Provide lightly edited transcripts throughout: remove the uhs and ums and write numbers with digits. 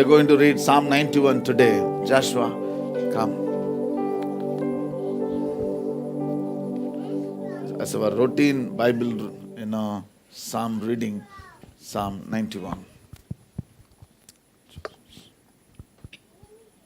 We are going to read Psalm 91 today. Joshua, come. As our routine Bible, Psalm reading, Psalm 91.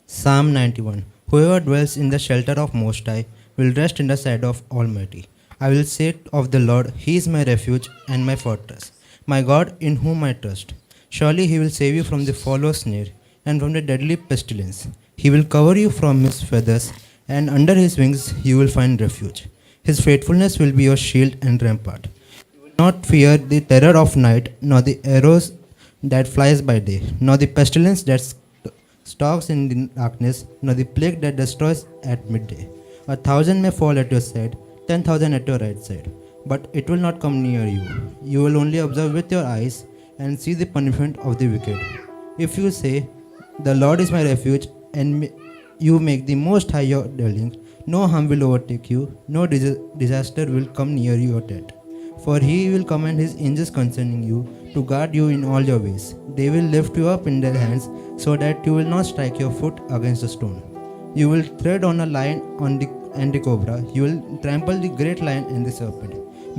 Psalm 91. Whoever dwells in the shelter of Most High will rest in the shadow of Almighty. I will say of the Lord, He is my refuge and my fortress, my God in whom I trust. Surely He will save you from the fowler's snare and from the deadly pestilence. He will cover you from His feathers, and under His wings you will find refuge. His faithfulness will be your shield and rampart. You will not fear the terror of night, nor the arrows that flies by day, nor the pestilence that stalks in the darkness, nor the plague that destroys at midday. 1,000 may fall at your side, 10,000 at your right side, but it will not come near you. You will only observe with your eyes and see the punishment of the wicked. If you say, "The Lord is my refuge," and you make the Most High your dwelling, no harm will overtake you, no disaster will come near your tent. For He will command His angels concerning you to guard you in all your ways. They will lift you up in their hands so that you will not strike your foot against a stone. You will tread on a lion and the cobra. You will trample the great lion and the serpent.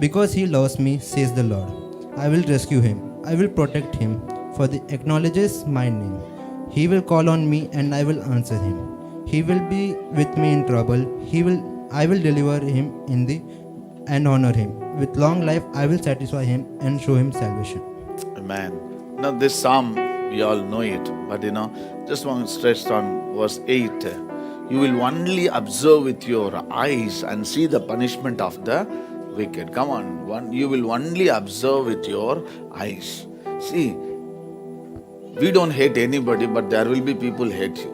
Because He loves me, says the Lord, I will rescue him. I will protect him, for He acknowledges my name. He will call on me and I will answer him. He will be with me in trouble. I will deliver him and honor him. With long life I will satisfy him and show him salvation. Amen. Now this psalm, we all know it, but just want to stress on verse 8. You will only observe with your eyes and see the punishment of the wicked. Come on, you will only observe with your eyes. See, we don't hate anybody, but there will be people hate you.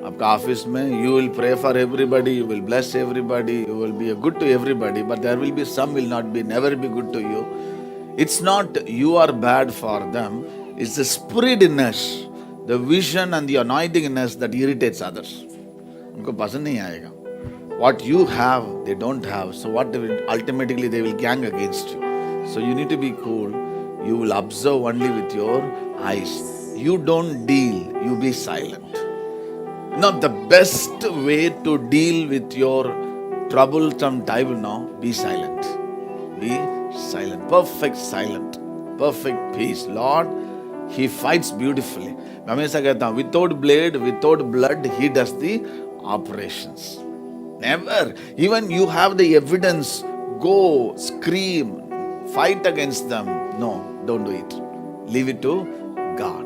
आपका office में you will pray for everybody, you will bless everybody, you will be good to everybody, but there will be some will never be good to you. It's not you are bad for them, it's the spirit in us, the vision and the anointing in us that irritates others. उनको पसंद नहीं आएगा. What you have, they don't have. So ultimately they will gang against you. So you need to be cool. You will observe only with your eyes. You don't deal, you be silent. Now the best way to deal with your troublesome time now, be silent. Be silent. Perfect silent. Perfect peace. Lord, He fights beautifully. मैं हमेशा कहता हूँ, without blade, without blood, He does the operations. Never. Even you have the evidence, go, scream, fight against them. No, don't do it. Leave it to God.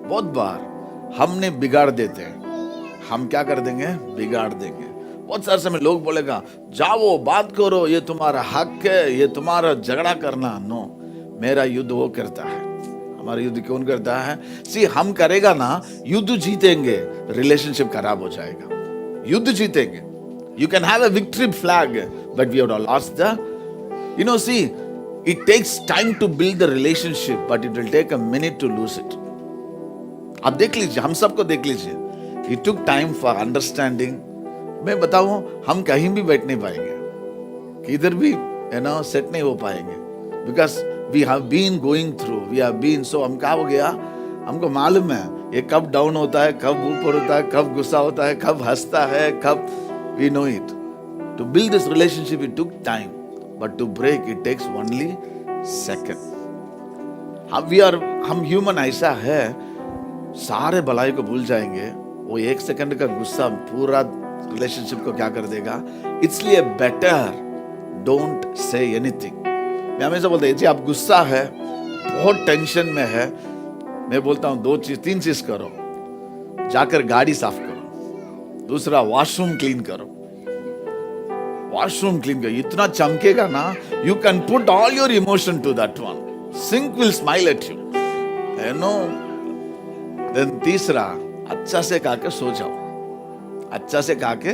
बहुत बार हमने बिगाड़ देते हैं. हम क्या कर देंगे? बिगाड़ देंगे. बहुत सारे समय लोग बोलेगा, जाओ बात करो, ये तुम्हारा हक है, ये तुम्हारा झगड़ा करना. नो, मेरा युद्ध वो करता है. हमारा युद्ध कौन करता है? सी, हम करेगा ना, युद्ध जीतेंगे, रिलेशनशिप खराब हो जाएगा. युद्ध जीतेंगे. You can have a victory flag, but we have lost the, see, it takes time to build the relationship, but it will take a minute to lose it. आप देख लीजिए, हम सबको देख लीजिए. It took time for understanding. मैं बताऊं, हम कहीं भी बैठ नहीं पाएंगे, किधर भी सेट नहीं हो पाएंगे. Because we have been going through, we have been, so हम क्या हो गया, हमको मालूम है ये कब डाउन होता है, कब ऊपर होता है, कब गुस्सा होता है, कब हंसता है, कब. We know it. To build this relationship, it took time, but to break, it takes only second. हम human ऐसा है, सारे भलाई को भूल जाएंगे. वो एक सेकंड का गुस्सा पूरा रिलेशनशिप को क्या कर देगा. इसलिए बेटर डोंट से एनीथिंग. मैं हमेशा बोलता हूँ, जी आप गुस्सा है, बहुत टेंशन में है, मैं बोलता हूँ 3 चीज करो. जाकर गाड़ी साफ करो, दूसरा वॉशरूम क्लीन करो. वॉशरूम क्लीन करो, इतना चमकेगा ना, you can put all your emotion to that one. Sink will smile at you. Then तीसरा, अच्छा से खा के सो जाओ. अच्छा से खा के.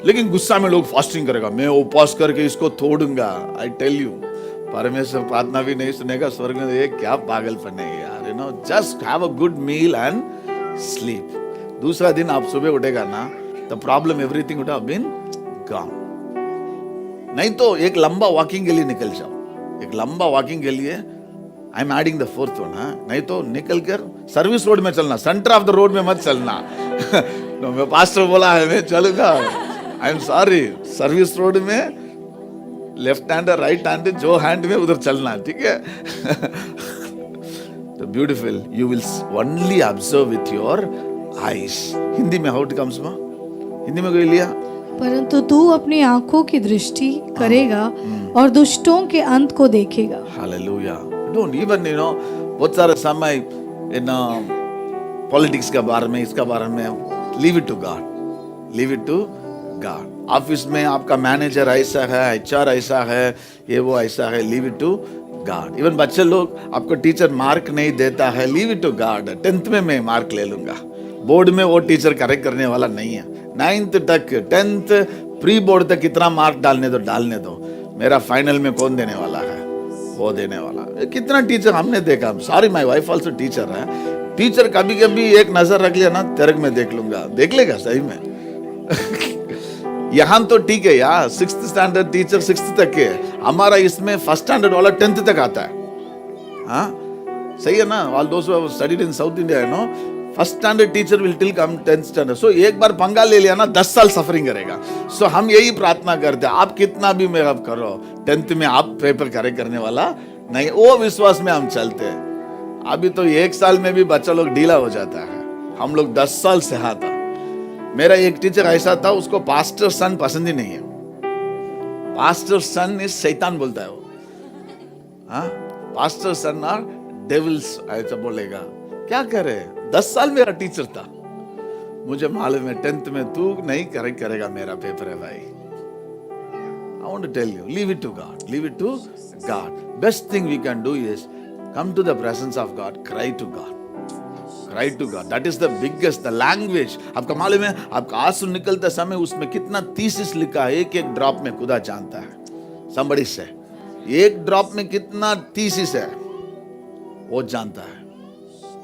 लेकिन गुस्सा में लोग फास्टिंग करेगा, मैं उपवास करके इसको तोड़ूंगा. आई टेल यू, परमेश्वर प्रार्थना भी नहीं सुनेगा स्वर्ग में. ये क्या पागलपन है यार. Just have a good meal and sleep. दूसरा दिन आप सुबह उठेगा ना, the problem everything would have been gone. नहीं तो एक लंबा वॉकिंग के लिए निकल जाओ. एक लंबा वॉकिंग के लिए, I am adding the 4th one. नहीं तो निकल कर सर्विस रोड में चलना, सेंटर ऑफ द रोड में मत चलना। no, मैं पास्टर बोला है मैं चलूंगा, I am sorry, service road में लेफ्ट हैंड राइट हैंड जो हैंड में उधर चलना, ठीक है। तो beautiful, you will only observe with your eyes. Hindi में हाउ इट कम्स मा, हिंदी में कोई लिया, परंतु तू अपनी आंखों की दृष्टि करेगा और दुष्टों के अंत को देखेगा। Hallelujah. Don't even you know, बहुत सारे समय इन पॉलिटिक्स के बारे में, इसका बारे में, leave it to God, leave it to God. Office में आपका मैनेजर ऐसा है, HR ऐसा है, ये वो ऐसा है, leave it to God. Even बच्चे लोग, आपको टीचर मार्क नहीं देता है, leave it to God. 10th में मैं मार्क ले लूंगा, बोर्ड में वो टीचर करेक्ट करने वाला नहीं है। 9th तक, 10th प्री बोर्ड तक कितना मार्क डालने दो, मेरा फाइनल में कौन देने वाला है, वो देने वाला। कितना टीचर हमने देखा, sorry my wife also teacher है, टीचर कभी कभी एक नजर रख लिया ना, तेरे में देख लूंगा, देख लेगा सही में। यहाँ तो ठीक है यार, 6th स्टैंडर्ड टीचर 6th तक के, हमारा इसमें 1st स्टैंडर्ड वाला 10th तक आता है। हाँ सही है ना, all those who have studied in South India, you know, 1st standard teacher will till come 10th standard. So एक बार पंगा ले लिया ना, 10 साल सफरिंग करेगा। सो हम यही प्रार्थना करते हैं, आप कितना भी मेकअप करो, 10th में आप पेपर करेक्ट करने वाला नहीं, वो विश्वास में हम चलते हैं। अभी तो 1 साल में भी बच्चा लोग ढीला हो जाता है, हम लोग 10 साल से आता। मेरा एक टीचर ऐसा था, उसको पास्टर सन पसंद ही नहीं है। पास्टर सन इज शैतान बोलता है वो, हाँ, पास्टर सन और डेविल्स ऐसा बोलेगा। क्या करे, 10 साल मेरा टीचर था, मुझे मालूम है 10th में तू नहीं करेक्ट करेगा मेरा पेपर है भाई। I want to tell you, leave it to God, leave it to God. Best thing we can do is come to the presence of God, cry to God. Cry to God. That is the biggest, the language. आपका मालूम है, आपका आंसू निकलते समय उसमें कितना thesis लिखा है, एक एक ड्रॉप में खुदा जानता है। Somebody say, एक ड्रॉप में कितना थीसिस है वो जानता है।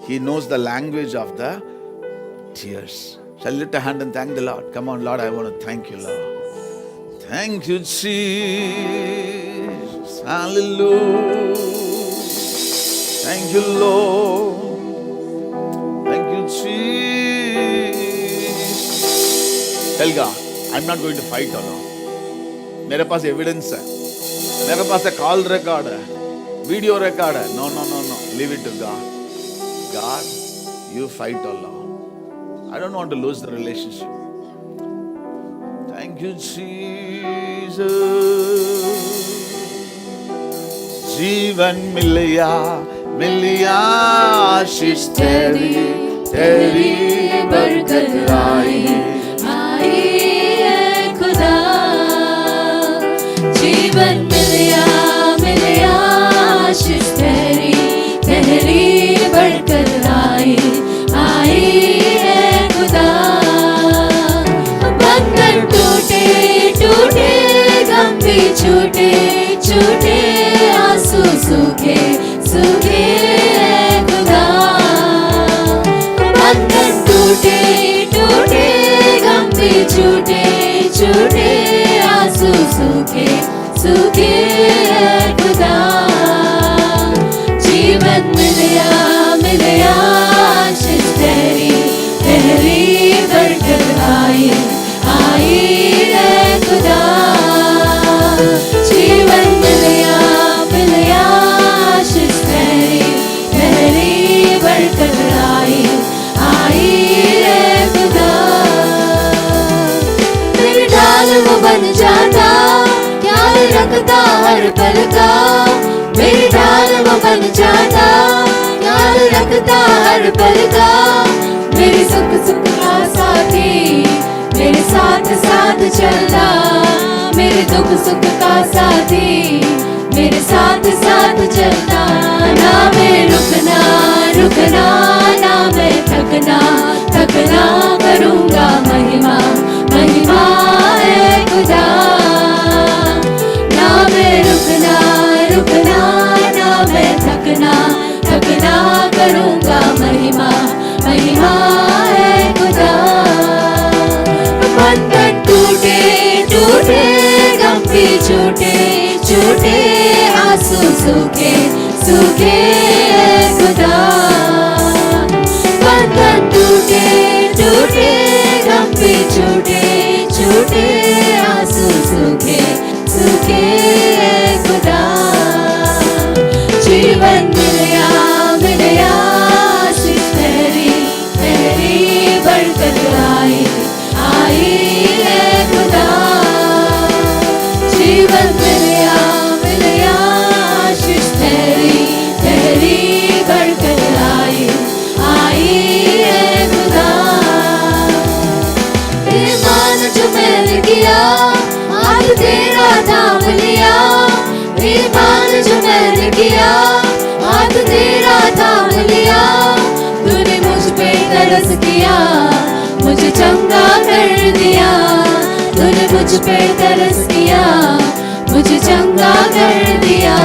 He knows the language of the tears. Shall we lift a hand and thank the Lord? Come on, Lord, I want to thank you, Lord. Thank you, Jesus. Hallelujah. Thank you, Lord. Thank you, Jesus. Tell God, I'm not going to fight alone. मेरे पास evidence है, मेरे पास call record है, video record है। No, no, no, no. Leave it to God. God, you fight alone. I don't want to lose the relationship. Thank you, Jesus. जीवन मिलिया मिलिया आशीष तेरी, तेरी बरकत आई है खुदा। जीवन मिलिया मिलिया आशीष तेरी, तेरी बरकत आई है खुदा। बंधन टूटे टूटे, गम भी छूटे छूटे, आंसू सूखे सूखे है खुदा। बंधन टूटे टूटे, गम भी छूटे छूटे, आंसू सूखे सूखे है खुदा। जीवन मिलिया मिलिया आशीष तेरी, तेरी बरकत आई है खुदा। जीवन मिलिया मिलिया आशीष तेरी, तेरी बरकत आई है खुदा। मेरी ढाल वो बन जाता, ख्याल रखता हर पल का। मेरी ढाल वो बन जाता, ख्याल रखता हर पल का। मेरी सुख सुख का साथी, मेरे साथ साथ चलना। मेरे दुख सुख का साथी, मेरे साथ साथ चलना। ना मैं रुकना रुकना, ना मैं थकना थकना, करूँगा महिमा महिमा है खुदा। ना मैं रुकना रुकना, ना मैं थकना थकना, करूँगा महिमा महिमा है खुदा। बंधन टूटे टूटे, गम भी छूटे छूटे, आंसू सूखे सूखे खुदा। आई है खुदा। जीवन मिलया मिलया आशीष तेरी तेरी बढ़कर आई है खुदा। ईमान जो मैंने किया आज तेरा नाम लिया। ईमान जो मैंने किया आज तेरा नाम लिया। तूने मुझ पे तरस किया मुझे चंगा कर दिया। तूने मुझ पे तरस किया मुझे चंगा कर दिया।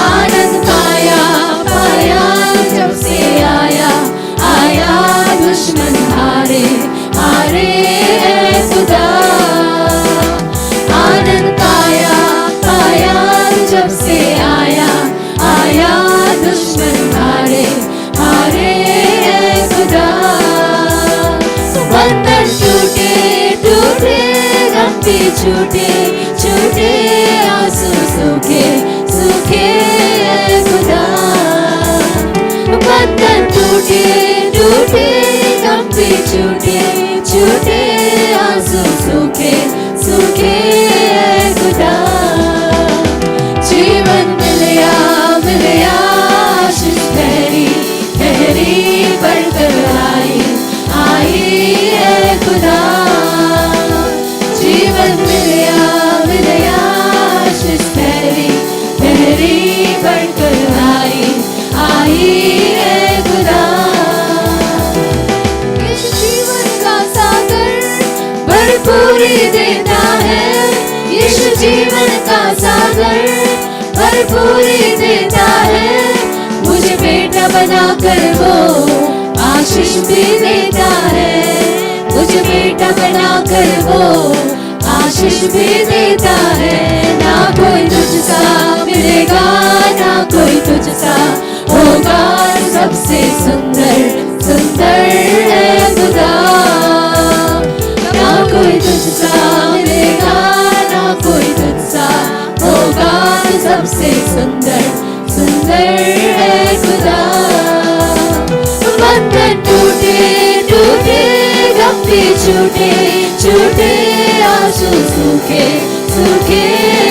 आनंद पाया पाया जब से आया दुश्मन हारे हारे है खुदा। आनंद पाया पाया जब से आया दुश्मन हारे हारे है खुदा। बंधन टूटे टूटे गम भी छूटे छूटे आंसू सूखे सूखे है खुदा। बंधन टूटे टूटे गम भी छूटे छूटे आंसू सूखे सूखे है खुदा। जीवन मिलया मिलया आशीष तेरी तेरी बढ़कर आई है खुदा। जीवन मिलया मिलया आशीष तेरी तेरी बढ़कर आई है खुदा। इस जीवन का सागर भरपूरी देता है। यीशु जीवन का सागर भरपूरी देता है। मुझे बेटा बनाकर वो आशीष भी देता है। मुझे बेटा बनाकर वो आशीष भी देता है। ना कोई तुझसा मिलेगा ना कोई तुझसा होगा। सबसे सुंदर सुंदर है खुदा। ना कोई तुझसा मिलेगा ना कोई तुझसा होगा। सबसे सुंदर सुंदर है खुदा। बंधन टूटे टूटे गम भी छूटे छूटे आंसू सूखे सूखे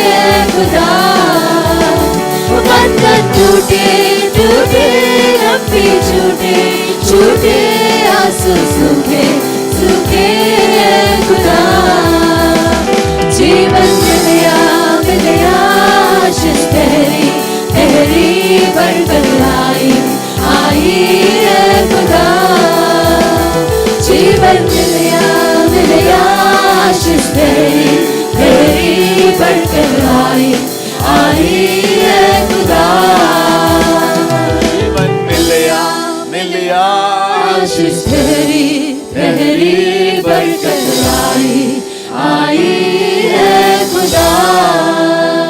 है खुदा। बंधन टूटे टूटे गम भी छूटे छूटे आंसू सूखे सूखे है खुदा। जीवन मिलया मिलया आशीष तेरी तेरी बढ़कर आई है खुदा। जीवन मिलया मिलया आशीष तेरी तेरी बढ़कर आई है खुदा। जीवन मिलया मिलया आशीष तेरी तेरी बढ़कर आई है खुदा।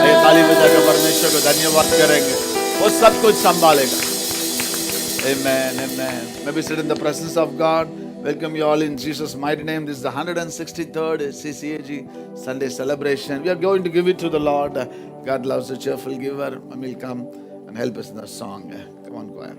ये ताली बजाकर परमेश्वर को धन्यवाद करेंगे। वो सब कुछ संभालेगा। Amen, amen. May we sit in the presence of God. Welcome you all in Jesus' mighty name. This is the 163rd CCAG Sunday celebration. We are going to give it to the Lord. God loves a cheerful giver. And will come and help us in the song. Come on, choir.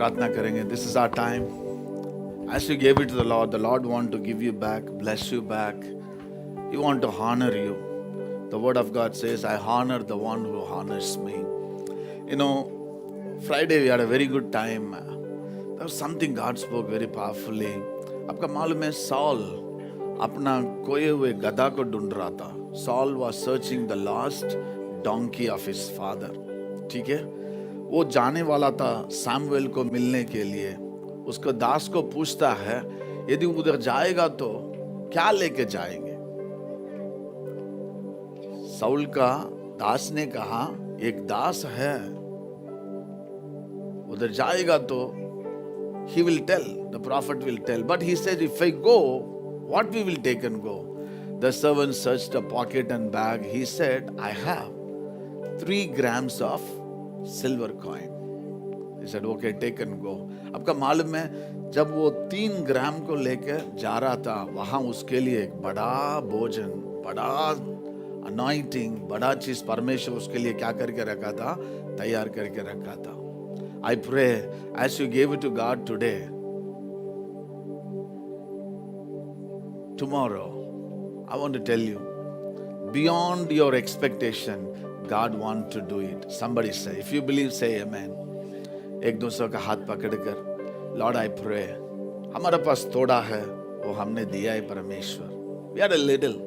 प्रार्थना करेंगे. This is our time. As you gave it to the Lord want to give you back, bless you back. He want to honor you. The word of God says, I honor the one who honors me. You know, Friday we had a very good time. There was something God spoke very powerfully. आपका मालूम है Saul अपना खोए हुए गधा को ढूंढ रहा था. Saul was searching the lost donkey of his father. ठीक है, वो जाने वाला था सैमुएल को मिलने के लिए. उसको दास को पूछता है, यदि उधर जाएगा तो क्या लेके जाएंगे? साउल का दास ने कहा, एक दास है, उधर जाएगा तो he will tell, the prophet will tell. But he said, if I go, what we will take and go? The servant searched a pocket and bag. He said, I have 3 grams of silver coin. He said, okay, take and go. आपका मालूम है, जब वो 3 ग्राम को लेकर जा रहा था, वहां उसके लिए एक बड़ा भोजन, बड़ा अनॉइंटिंग, बड़ा चीज परमेश्वर उसके लिए क्या करके रखा था? तैयार करके रखा था. I pray as you gave it to God today, tomorrow, I want to tell you, beyond your expectation, God wants to do it. Somebody say, if you believe, say amen. एक दूसरे का हाथ पकड़कर, Lord, I pray, हमारे पास थोड़ा है, वो हमने दिया है परमेश्वर. We are a little.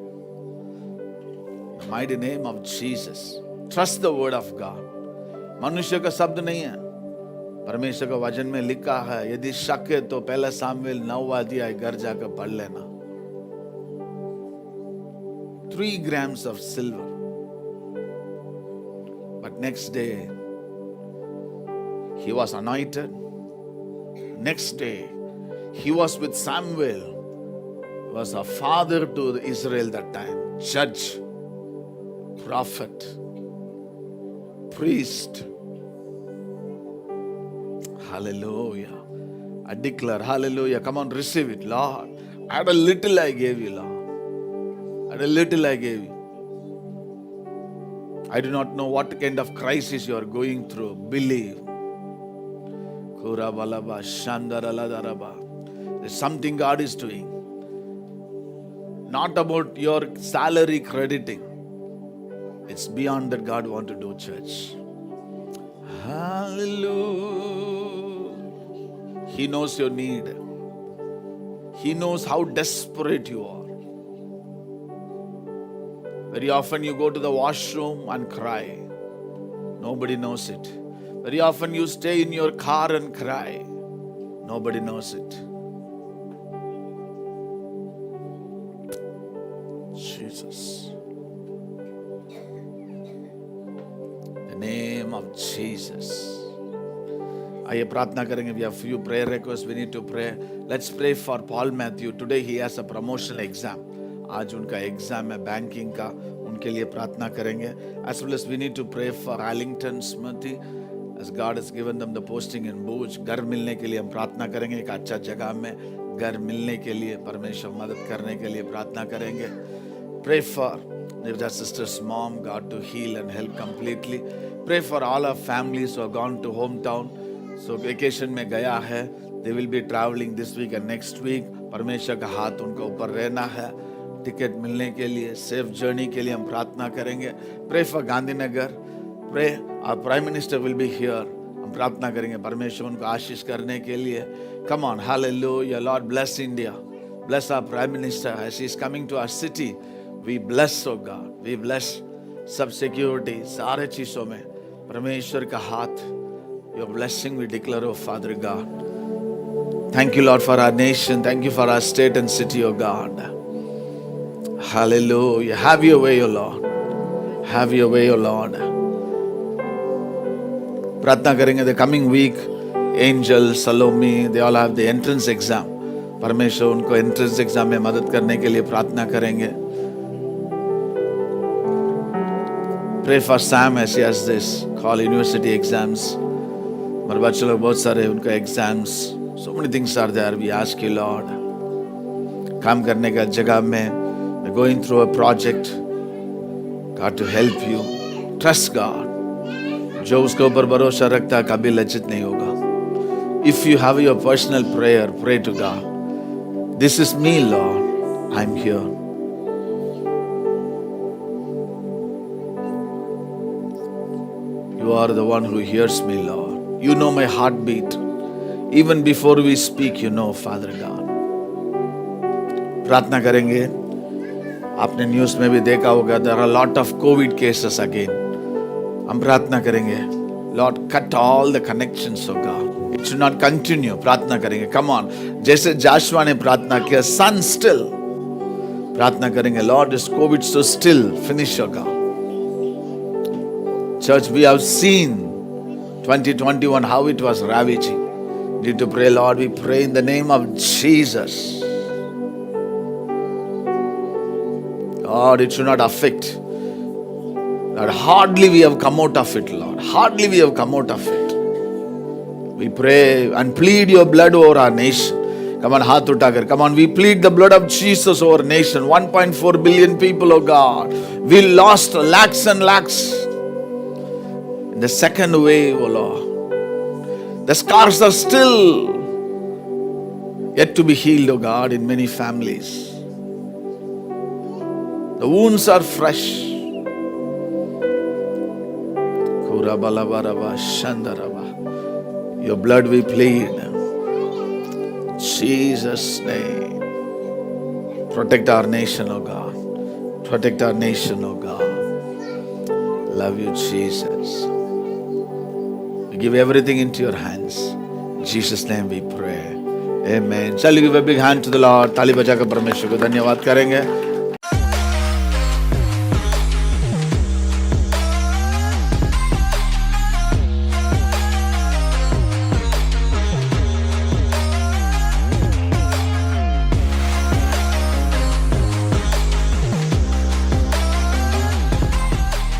In the mighty name of Jesus. Trust the word of God. मनुष्य का शब्द नहीं है, परमेश्वर का वचन में लिखा है. यदि शक है तो पहला सामुएल 9 अध्याय घर जाकर पढ़ लेना. 3 grams of silver. But next day, he was anointed. Next day, he was with Samuel. He was a father to Israel that time. Judge, prophet, priest. Hallelujah. I declare, hallelujah. Come on, receive it, Lord. Add a little I gave you, Lord. Add a little I gave you. I do not know what kind of crisis you are going through. Believe. There's something God is doing. Not about your salary crediting. It's beyond that God wants to do, church. Hallelujah. He knows your need. He knows how desperate you are. Very often you go to the washroom and cry. Nobody knows it. Very often you stay in your car and cry. Nobody knows it. Jesus. The name of Jesus. आइए प्रार्थना करेंगे. We have few prayer requests we need to pray. Let's pray for Paul Matthew. Today he has a promotional exam. आज उनका exam है banking का, उनके लिए प्रार्थना करेंगे. As well as we need to pray for Allington Smriti, as God has given them the posting in Bhuj. घर मिलने के लिए हम प्रार्थना करेंगे. एक अच्छा जगह में घर मिलने के लिए परमेश्वर मदद करने के लिए प्रार्थना करेंगे. Pray for Nirja sister's mom, God to heal and help completely. Pray for all our families who have gone to hometown. So vacation में गया है. They will be traveling this week and next week. परमेश्वर का हाथ उनके ऊपर रहना है. टिकट मिलने के लिए, सेफ जर्नी के लिए हम प्रार्थना करेंगे. Pray for Gandhinagar. Pray our Prime Minister will be here. हम प्रार्थना करेंगे परमेश्वर उनको आशीष करने के लिए. Come on, hallelujah. Lord bless India. Bless our Prime Minister as he is coming to our city. We bless, oh God. We bless सब security, सारे चीजों में परमेश्वर का हाथ. Your blessing we declare, oh Father God. Thank you, Lord, for our nation. Thank you for our state and city, oh God. Hallelujah. Have your way, O Lord. Have your way, O Lord. प्रार्थना करेंगे. The coming week, Angel, Salome, they all have the entrance exam. परमेश्वर उनको entrance exam में मदद करने के लिए प्रार्थना करेंगे. Pray for Sam as he has this call university exams. हमारे बच्चे लोग बहुत सारे उनका exams. So many things are there. We ask you, Lord. काम करने का जगह में going through a project, God to help you. Trust God. जो उसके ऊपर भरोसा रखता है कभी लज्जित नहीं होगा. If you have your personal prayer, pray to God. This is me, Lord. I'm here. You are the one who hears me, Lord. You know my heartbeat. Even before we speak, you know, Father God. प्रार्थना करेंगे. आपने news में भी देखा होगा, there are a lot of COVID cases again. हम प्रार्थना करेंगे. Lord, cut all the connections of God. It should not continue. प्रार्थना करेंगे. Come on. जैसे जाशुआ ने प्रार्थना किया, stand still. प्रार्थना करेंगे. Lord, is COVID so still? Finish your God. Church, we have seen 2021 how it was ravaging. Need to pray, Lord. We pray in the name of Jesus. Lord, it should not affect. Lord, hardly we have come out of it, Lord. Hardly we have come out of it. We pray and plead your blood over our nation. Come on, haath utakar. Come on, we plead the blood of Jesus over our nation. 1.4 billion people, oh God. We lost lakhs and lakhs. In the second wave, oh Lord. The scars are still yet to be healed, oh God, in many families. The wounds are fresh. Your blood we plead. Jesus' name. Protect our nation, oh God. Protect our nation, oh God. Love you, Jesus. We give everything into your hands. In Jesus' name we pray. Amen. Shall we give a big hand to the Lord? ताली बजाकर परमेश्वर को धन्यवाद करेंगे.